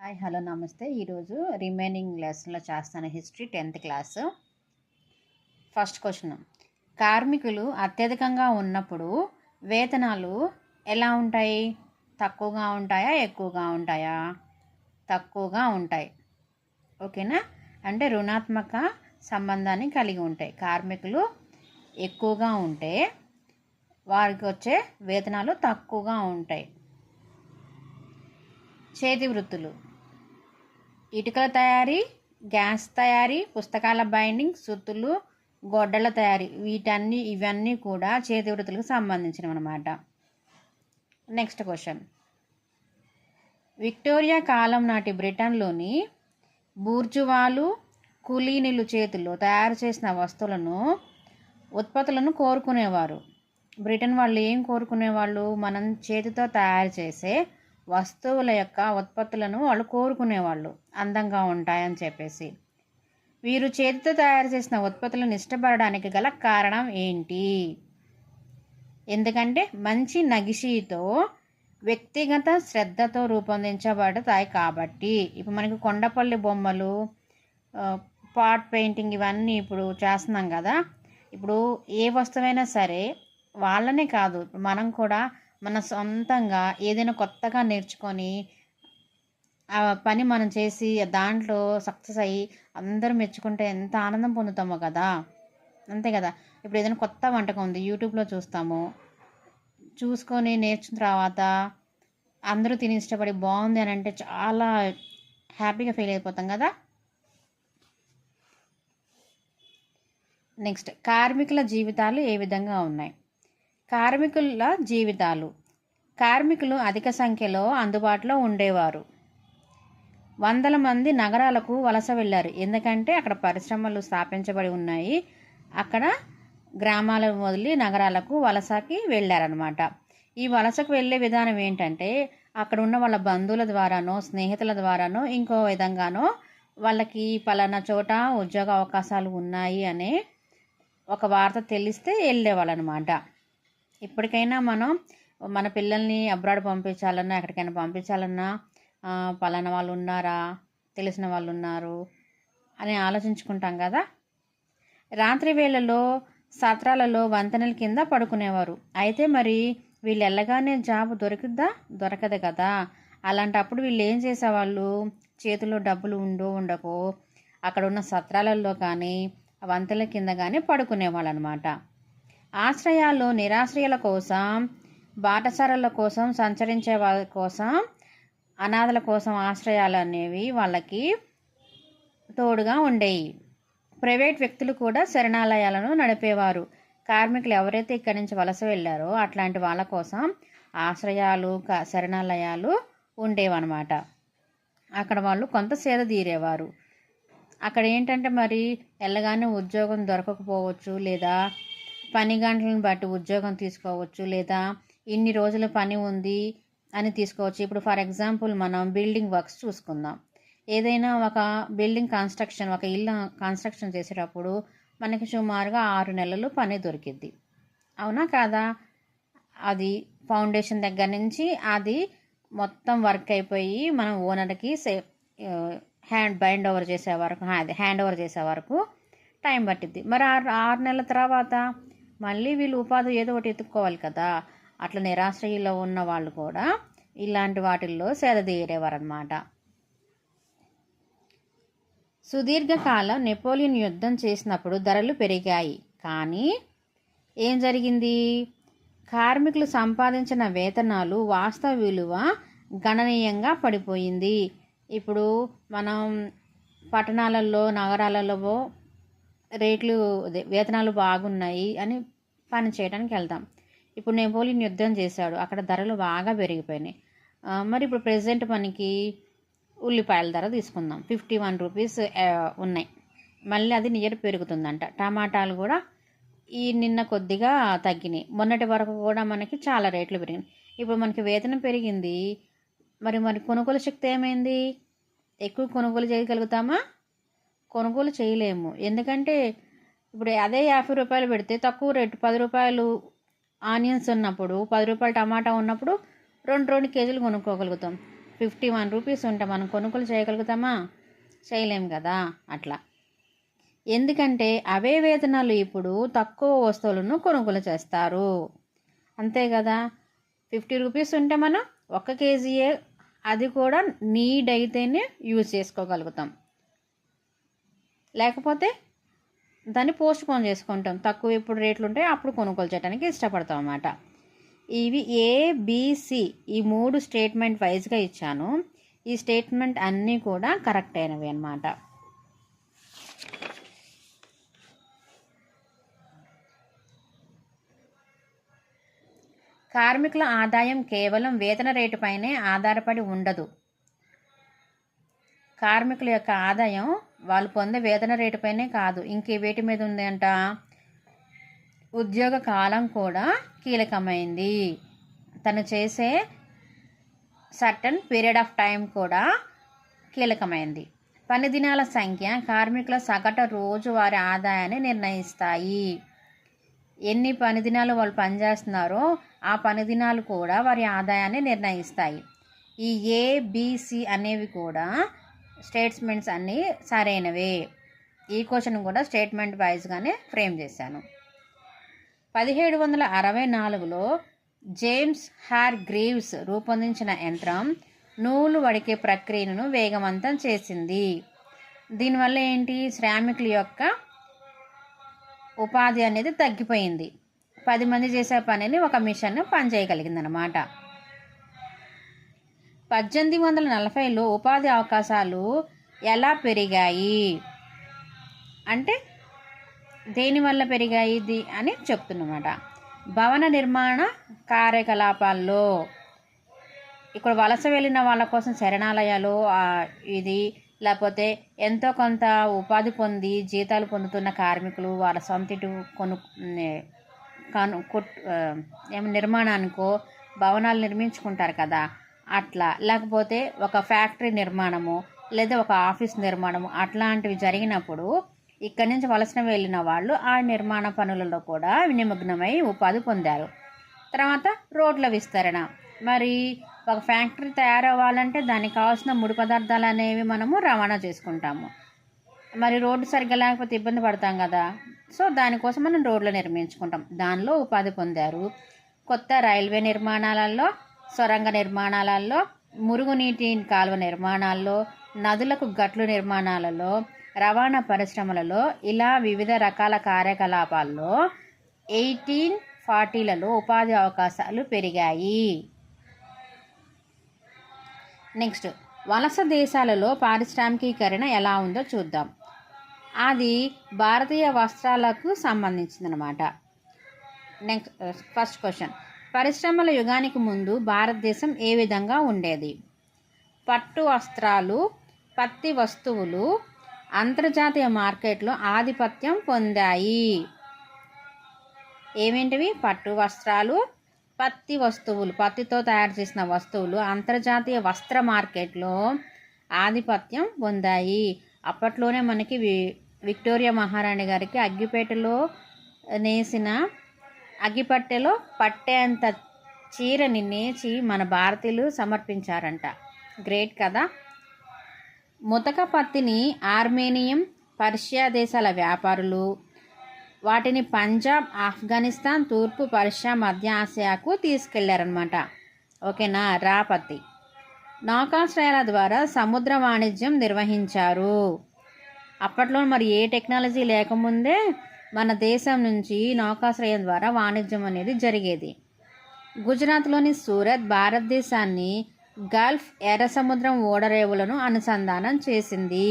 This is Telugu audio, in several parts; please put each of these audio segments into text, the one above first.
హాయ్ హలో నమస్తే. ఈరోజు రిమైనింగ్ లెసన్లో చేస్తాను history 10th class. First question, కార్మికులు అత్యధికంగా ఉన్నప్పుడు వేతనాలు ఎలా ఉంటాయి? తక్కువగా ఉంటాయా, ఎక్కువగా ఉంటాయా? తక్కువగా ఉంటాయి. ఓకేనా? అంటే రుణాత్మక సంబంధాన్ని కలిగి ఉంటాయి. కార్మికులు ఎక్కువగా ఉంటే వారికి వచ్చే వేతనాలు తక్కువగా ఉంటాయి. చేతి వృత్తులు: ఇటుకల తయారీ, గ్యాస్ తయారీ, పుస్తకాల బైండింగ్, సుత్తులు, గొడ్డల తయారీ, ఇవన్నీ కూడా చేతి వృత్తులకు సంబంధించినవి అన్నమాట. నెక్స్ట్ క్వశ్చన్, విక్టోరియా కాలం నాటి బ్రిటన్లోని బూర్జువాలు కులీనులు చేతుల్లో తయారు చేసిన ఉత్పత్తులను కోరుకునేవారు. బ్రిటన్ వాళ్ళు ఏం కోరుకునేవాళ్ళు? మనం చేతితో తయారు చేసే వస్తువుల యొక్క ఉత్పత్తులను వాళ్ళు కోరుకునేవాళ్ళు, అందంగా ఉంటాయని చెప్పేసి. వీరు చేతితో తయారు చేసిన ఉత్పత్తులను ఇష్టపడడానికి గల కారణం ఏంటి? ఎందుకంటే మంచి నగిషీతో వ్యక్తిగత శ్రద్ధతో రూపొందించబడతాయి కాబట్టి. ఇప్పుడు మనకి కొండపల్లి బొమ్మలు, పాట్ పెయింటింగ్ ఇవన్నీ ఇప్పుడు చేస్తున్నాం కదా. ఇప్పుడు ఏ వస్తువైనా సరే వాళ్ళనే కాదు, మనం కూడా మన సొంతంగా ఏదైనా కొత్తగా నేర్చుకొని ఆ పని మనం చేసి దాంట్లో సక్సెస్ అయ్యి అందరూ మెచ్చుకుంటే ఎంత ఆనందం పొందుతామో కదా. అంతే కదా. ఇప్పుడు ఏదైనా కొత్త వంటకం ఉంది, యూట్యూబ్లో చూసుకొని నేర్చుకున్న తర్వాత అందరూ తిని ఇష్టపడి బాగుంది అని అంటే చాలా హ్యాపీగా ఫీల్ అయిపోతాం కదా. నెక్స్ట్, కార్మికుల జీవితాలు ఏ విధంగా ఉన్నాయి? కార్మికుల జీవితాలు: కార్మికులు అధిక సంఖ్యలో అందుబాటులో ఉండేవారు. వందల మంది నగరాలకు వలస వెళ్ళారు, ఎందుకంటే అక్కడ పరిశ్రమలు స్థాపించబడి ఉన్నాయి. అక్కడ గ్రామాలను వదిలి నగరాలకు వలసకి వెళ్ళారనమాట. ఈ వలసకు వెళ్ళే విధానం ఏంటంటే, అక్కడ ఉన్న వాళ్ళ బంధువుల ద్వారానో, స్నేహితుల ద్వారానో, ఇంకో విధంగానో వాళ్ళకి పలానా చోట ఉద్యోగ అవకాశాలు ఉన్నాయి అనే ఒక వార్త తెలిస్తే వెళ్ళేవాళ్ళు అనమాట. ఇప్పటికైనా మనం మన పిల్లల్ని అబ్రాడ్ పంపించాలన్నా, ఎక్కడికైనా పంపించాలన్నా పలానా వాళ్ళు ఉన్నారా, తెలిసిన వాళ్ళు ఉన్నారు అని ఆలోచించుకుంటాం కదా. రాత్రి వేళల్లో సత్రాలలో వంతెనల కింద పడుకునేవారు. అయితే మరి వీళ్ళు వెళ్ళగానే జాబ్ దొరకదు కదా. అలాంటప్పుడు వీళ్ళు ఏం చేసేవాళ్ళు? చేతిలో డబ్బులు ఉండకో అక్కడ ఉన్న సత్రాలలో కానీ వంతెనల కింద కానీ పడుకునేవాళ్ళు అనమాట. ఆశ్రయాల్లో నిరాశ్రయాల కోసం, బాటసారుల కోసం, సంచరించే వాళ్ళ కోసం, అనాథల కోసం ఆశ్రయాలు అనేవి వాళ్ళకి తోడుగా ఉండేవి. ప్రైవేట్ వ్యక్తులు కూడా శరణాలయాలను నడిపేవారు. కార్మికులు ఎవరైతే ఇక్కడి నుంచి వలస వెళ్ళారో అట్లాంటి వాళ్ళ కోసం ఆశ్రయాలు, శరణాలయాలు ఉండేవన్నమాట. అక్కడ వాళ్ళు కొంత సేద తీరేవారు. అక్కడ ఏంటంటే మరి వెళ్ళగానే ఉద్యోగం దొరకకపోవచ్చు, లేదా పని గంటలను బట్టి ఉద్యోగం తీసుకోవచ్చు, లేదా ఇన్ని రోజుల పని ఉంది అని తీసుకోవచ్చు. ఇప్పుడు ఫర్ ఎగ్జాంపుల్ మనం బిల్డింగ్ వర్క్స్ చూసుకుందాం. ఏదైనా ఒక బిల్డింగ్ కన్స్ట్రక్షన్, ఒక ఇల్లు కన్స్ట్రక్షన్ చేసేటప్పుడు మనకి సుమారుగా 6 నెలలు పని దొరికిద్ది, అవునా కాదా? అది ఫౌండేషన్ దగ్గర నుంచి అది మొత్తం వర్క్ అయిపోయి మనం ఓనర్కి హ్యాండ్ ఓవర్ చేసే వరకు టైం పట్టిద్ది. మరి 6 నెలల తర్వాత మళ్ళీ వీళ్ళు ఉపాధి ఏదో ఒకటి ఎత్తుక్కోవాలి కదా. అట్లా నిరాశ్రయంలో ఉన్న వాళ్ళు కూడా ఇలాంటి వాటిల్లో సేదతీరేవారనమాట. సుదీర్ఘకాలం నెపోలియన్ యుద్ధం చేసినప్పుడు ధరలు పెరిగాయి, కానీ ఏం జరిగింది? కార్మికులు సంపాదించిన వేతనాలు వాస్తవ విలువ గణనీయంగా పడిపోయింది. ఇప్పుడు మనం పట్టణాలలో, నగరాలలో రేట్లు వేతనాలు బాగున్నాయి అని పని చేయడానికి వెళ్తాం. ఇప్పుడు నెపోలియన్ యుద్ధం చేశాడు, అక్కడ ధరలు బాగా పెరిగిపోయినాయి. మరి ఇప్పుడు ప్రెసెంట్ మనకి ఉల్లిపాయల ధర తీసుకుందాం, 51 రూపీస్ ఉన్నాయి. మళ్ళీ అది నియర్ పెరుగుతుందంట. టమాటాలు కూడా నిన్న కొద్దిగా తగ్గినాయి, మొన్నటి వరకు కూడా మనకి చాలా రేట్లు పెరిగినాయి. ఇప్పుడు మనకి వేతనం పెరిగింది, మరి కొనుగోలు శక్తి ఏమైంది? ఎక్కువ కొనుగోలు చేయగలుగుతామా? కొనుగోలు చేయలేము. ఎందుకంటే ఇప్పుడు అదే 50 రూపాయలు పెడితే తక్కువ రేటు 10 రూపాయలు ఆనియన్స్ ఉన్నప్పుడు, 10 రూపాయలు టమాటా ఉన్నప్పుడు 2 కేజీలు కొనుక్కోగలుగుతాం. 51 రూపీస్ ఉంటే మనం కొనుగోలు చేయగలుగుతామా? చేయలేం కదా. అట్లా ఎందుకంటే అవే వేతనాలు ఇప్పుడు తక్కువ వస్తువులను కొనుగోలు చేస్తారు, అంతే కదా. 50 రూపీస్ ఉంటే మనం 1 కేజీయే, అది కూడా నీడ్ అయితేనే యూజ్ చేసుకోగలుగుతాం, లేకపోతే దాన్ని పోస్ట్ పోన్ చేసుకుంటాం. తక్కువ ఎప్పుడు రేట్లు ఉంటాయి అప్పుడు కొనుగోలు చేయడానికి ఇష్టపడతాం అన్నమాట. ఇవి ABC ఈ 3 స్టేట్మెంట్ వైజ్గా ఇచ్చాను. ఈ స్టేట్మెంట్ అన్నీ కూడా కరెక్ట్ అయినవి అన్నమాట. కార్మికుల ఆదాయం కేవలం వేతన రేటుపైనే ఆధారపడి ఉండదు. కార్మికుల యొక్క ఆదాయం వాళ్ళు పొందే వేతన రేటుపైనే కాదు, ఇంకే వేటి మీద ఉంది అంట. ఉద్యోగ కాలం కూడా కీలకమైంది. తను చేసే సర్టన్ పీరియడ్ ఆఫ్ టైం కూడా కీలకమైంది. పని దినాల సంఖ్య కార్మికుల సగటు రోజువారీ ఆదాయాన్ని నిర్ణయిస్తాయి. ఎన్ని పని దినాలు వాళ్ళు పనిచేస్తున్నారో ఆ పని దినాలు కూడా వారి ఆదాయాన్ని నిర్ణయిస్తాయి. ఈ ABC అనేవి కూడా స్టేట్మెంట్స్ అన్నీ సరైనవే. ఈ క్వశ్చన్ కూడా స్టేట్మెంట్ వైజ్గానే ఫ్రేమ్ చేశాను. 1764లో జేమ్స్ హార్గ్రీవ్స్ రూపొందించిన యంత్రం నూలు వడికే ప్రక్రియను వేగవంతం చేసింది. దీనివల్ల ఏంటి, శ్రామికుల యొక్క ఉపాధి అనేది తగ్గిపోయింది. 10 మంది చేసే పనిని ఒక మిషన్ పనిచేయగలిగింది అన్నమాట. 1840లో ఉపాధి అవకాశాలు ఎలా పెరిగాయి అంటే దేనివల్ల పెరిగాయి అని చెప్తున్నమాట. భవన నిర్మాణ కార్యకలాపాల్లో, ఇక్కడ వలస వెళ్ళిన వాళ్ళ కోసం శరణాలయాలు ఇది, లేకపోతే ఎంతో కొంత ఉపాధి పొంది జీతాలు పొందుతున్న కార్మికులు వాళ్ళ సొంతిటి నిర్మాణానికో భవనాలు నిర్మించుకుంటారు కదా, అట్లా. లేకపోతే ఒక ఫ్యాక్టరీ నిర్మాణము లేదా ఒక ఆఫీస్ నిర్మాణము అట్లాంటివి జరిగినప్పుడు ఇక్కడి నుంచి వలసన వెళ్ళిన వాళ్ళు ఆ నిర్మాణ పనులలో కూడా నిమగ్నమై ఉపాధి పొందారు. తర్వాత రోడ్ల విస్తరణ, మరి ఒక ఫ్యాక్టరీ తయారవ్వాలంటే దానికి కావాల్సిన ముడి పదార్థాలు అనేవి మనము రవాణా చేసుకుంటాము. మరి రోడ్డు సరిగ్గా లేకపోతే ఇబ్బంది పడతాం కదా, సో దానికోసం మనం రోడ్లు నిర్మించుకుంటాం, దానిలో ఉపాధి పొందారు. కొత్త రైల్వే నిర్మాణాలలో, సొరంగ నిర్మాణాలలో, మురుగునీటి కాలువ నిర్మాణాల్లో, నదులకు గట్లు నిర్మాణాలలో, రవాణా పరిశ్రమలలో, ఇలా వివిధ రకాల కార్యకలాపాల్లో 1840లలో ఉపాధి అవకాశాలు పెరిగాయి. నెక్స్ట్, వలస దేశాలలో పారిశ్రామికీకరణ ఎలా ఉందో చూద్దాం. అది భారతీయ వస్త్రాలకు సంబంధించిందనమాట. నెక్స్ట్ ఫస్ట్ క్వశ్చన్, పరిశ్రమల యుగానికి ముందు భారతదేశం ఏ విధంగా ఉండేది? పట్టు వస్త్రాలు, పత్తి వస్తువులు అంతర్జాతీయ మార్కెట్లో ఆధిపత్యం పొందాయి. ఏమేంటివి? పట్టు వస్త్రాలు, పత్తి వస్తువులు, పత్తితో తయారు చేసిన వస్తువులు అంతర్జాతీయ వస్త్ర మార్కెట్లో ఆధిపత్యం పొందాయి. అప్పట్లోనే మనకి విక్టోరియా మహారాణి గారికి అగ్గిపేటలో నేసిన అగ్గిపట్టెలో పట్టేంత చీరని నేచి మన భారతీయులు సమర్పించారంట. గ్రేట్ కదా. ముతక పత్తిని ఆర్మేనియం, పర్షియా దేశాల వ్యాపారులు వాటిని పంజాబ్, ఆఫ్ఘనిస్తాన్, తూర్పు పర్షియా, మధ్య ఆసియాకు తీసుకెళ్లారనమాట. ఓకేనా. రా పత్తి నౌకాశ్రయాల ద్వారా సముద్ర వాణిజ్యం నిర్వహించారు. అప్పట్లో మరి ఏ టెక్నాలజీ లేకముందే మన దేశం నుంచి నౌకాశ్రయం ద్వారా వాణిజ్యం అనేది జరిగేది. గుజరాత్లోని సూరత్ భారతదేశాన్ని గల్ఫ్, ఎర్ర సముద్రం ఓడరేవులను అనుసంధానం చేసింది.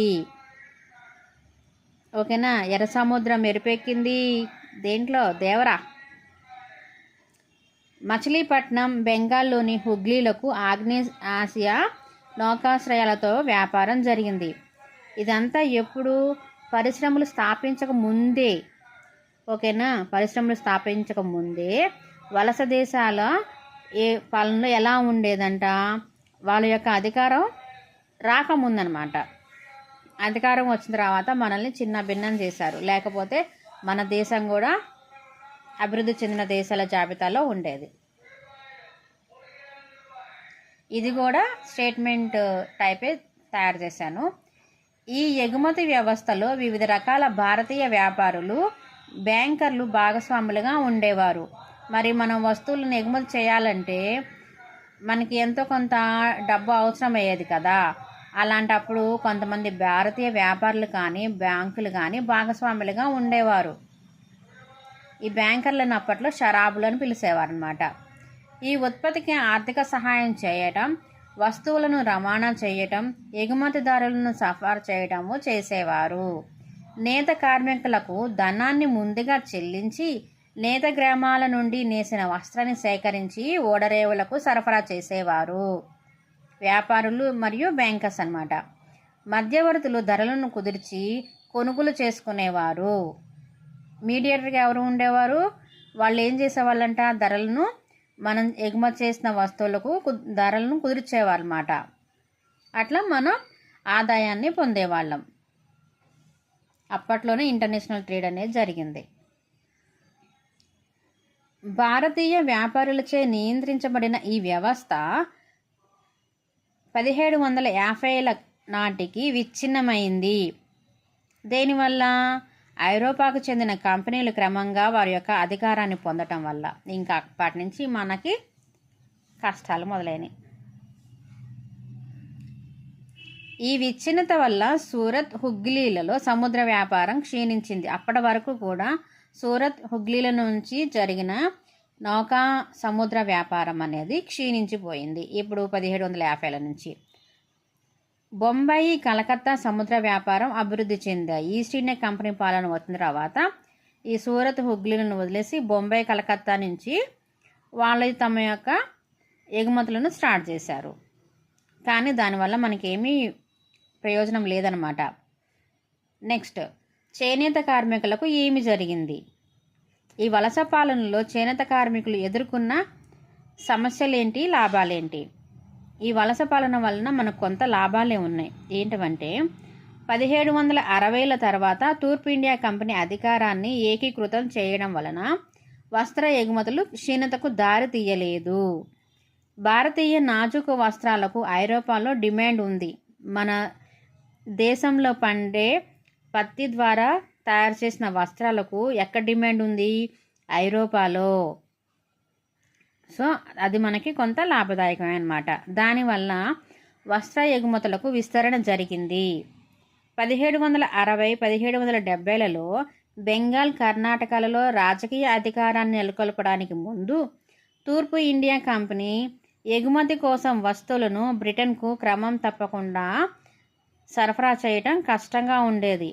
ఓకేనా. ఎర్ర సముద్రం ఎరుపెక్కింది దేంట్లో? దేవరా. మచిలీపట్నం, బెంగాల్లోని హుగ్లీలకు ఆగ్నేయ ఆసియా నౌకాశ్రయాలతో వ్యాపారం జరిగింది. ఇదంతా ఎప్పుడు? పరిశ్రమలు స్థాపించక ముందే. ఓకేనా. పరిశ్రమలు స్థాపించక ముందే వలస దేశాల పాలనలో ఎలా ఉండేదంట? వాళ్ళ యొక్క అధికారం రాకముందనమాట. అధికారం వచ్చిన తర్వాత మనల్ని చిన్న భిన్నం చేశారు, లేకపోతే మన దేశం కూడా అభివృద్ధి చెందిన దేశాల జాబితాలో ఉండేది. ఇది కూడా స్టేట్మెంట్ టైపే తయారు చేశాను. ఈ ఎగుమతి వ్యవస్థలో వివిధ రకాల భారతీయ వ్యాపారులు, బ్యాంకర్లు భాగస్వాములుగా ఉండేవారు. మరి మనం వస్తువులను ఎగుమతి చేయాలంటే మనకి ఎంతో కొంత డబ్బు అవసరం అయ్యేది కదా. అలాంటప్పుడు కొంతమంది భారతీయ వ్యాపారులు కానీ బ్యాంకులు కానీ భాగస్వాములుగా ఉండేవారు. ఈ బ్యాంకర్లను అప్పట్లో షరాబులను పిలిచేవారు అన్నమాట. ఈ ఉత్పత్తికి ఆర్థిక సహాయం చేయటం, వస్తువులను రవాణా చేయటం, ఎగుమతిదారులను సరఫరా చేయటము చేసేవారు. నేత కార్మికులకు ధనాన్ని ముందుగా చెల్లించి నేత గ్రామాల నుండి నేసిన వస్త్రాన్ని సేకరించి ఓడరేవులకు సరఫరా చేసేవారు. వ్యాపారులు మరియు బ్యాంకర్స్ అన్నమాట. మధ్యవర్తులు ధరలను కుదిర్చి కొనుగోలు చేసుకునేవారు. మీడియేటర్గా ఎవరు ఉండేవారు? వాళ్ళు ఏం చేసేవాళ్ళంట, ధరలను మనం ఎగుమతి చేసిన వస్తువులకు ధరలను కుదిర్చేవారు అన్నమాట. అట్లా మనం ఆదాయాన్ని పొందేవాళ్ళం. అప్పట్లోనే ఇంటర్నేషనల్ ట్రేడ్ అనేది జరిగింది. భారతీయ వ్యాపారులచే నియంత్రించబడిన ఈ వ్యవస్థ 1750ల నాటికి విచ్ఛిన్నమైంది. దేనివల్ల? ఐరోపాకు చెందిన కంపెనీలు క్రమంగా వారి యొక్క అధికారాన్ని పొందటం వల్ల. ఇంకా అప్పటి నుంచి మనకి కష్టాలు మొదలైనవి. ఈ విచ్ఛిన్నత వల్ల సూరత్, హుగ్లీలలో సముద్ర వ్యాపారం క్షీణించింది. అప్పటి వరకు కూడా సూరత్, హుగ్లీల నుంచి జరిగిన నౌకా సముద్ర వ్యాపారం అనేది క్షీణించిపోయింది ఇప్పుడు 1750ల నుంచి. బొంబాయి, కలకత్తా సముద్ర వ్యాపారం అభివృద్ధి చెందాయి. ఈస్ట్ ఇండియా కంపెనీ పాలన వచ్చిన తర్వాత ఈ సూరత్, హుగ్లీలను వదిలేసి బొంబాయి, కలకత్తా నుంచి వాళ్ళు తమ యొక్క ఎగుమతులను స్టార్ట్ చేశారు. కానీ దానివల్ల మనకేమీ ప్రయోజనం లేదనమాట. నెక్స్ట్, చేనేత కార్మికులకు ఏమి జరిగింది? ఈ వలస పాలనలో చేనేత కార్మికులు ఎదుర్కొన్న సమస్యలేంటి, లాభాలేంటి? ఈ వలస పాలన వలన మనకు కొంత లాభాలే ఉన్నాయి. ఏంటంటే 1760ల తర్వాత తూర్పు ఇండియా కంపెనీ అధికారాన్ని ఏకీకృతం చేయడం వలన వస్త్ర ఎగుమతులు క్షీణతకు దారి తీయలేదు. భారతీయ నాజూకు వస్త్రాలకు ఐరోపాలో డిమాండ్ ఉంది. మన దేశంలో పండే పత్తి ద్వారా తయారు చేసిన వస్త్రాలకు ఎక్కడ డిమాండ్ ఉంది? ఐరోపాలో. సో అది మనకి కొంత లాభదాయకమే అన్నమాట. దానివల్ల వస్త్ర ఎగుమతులకు విస్తరణ జరిగింది. 1760, 1770లలో బెంగాల్, కర్ణాటకలలో రాజకీయ అధికారాన్ని నెలకొల్పడానికి ముందు తూర్పు ఇండియా కంపెనీ ఎగుమతి కోసం వస్తువులను బ్రిటన్కు క్రమం తప్పకుండా సరఫరా చేయటం కష్టంగా ఉండేది.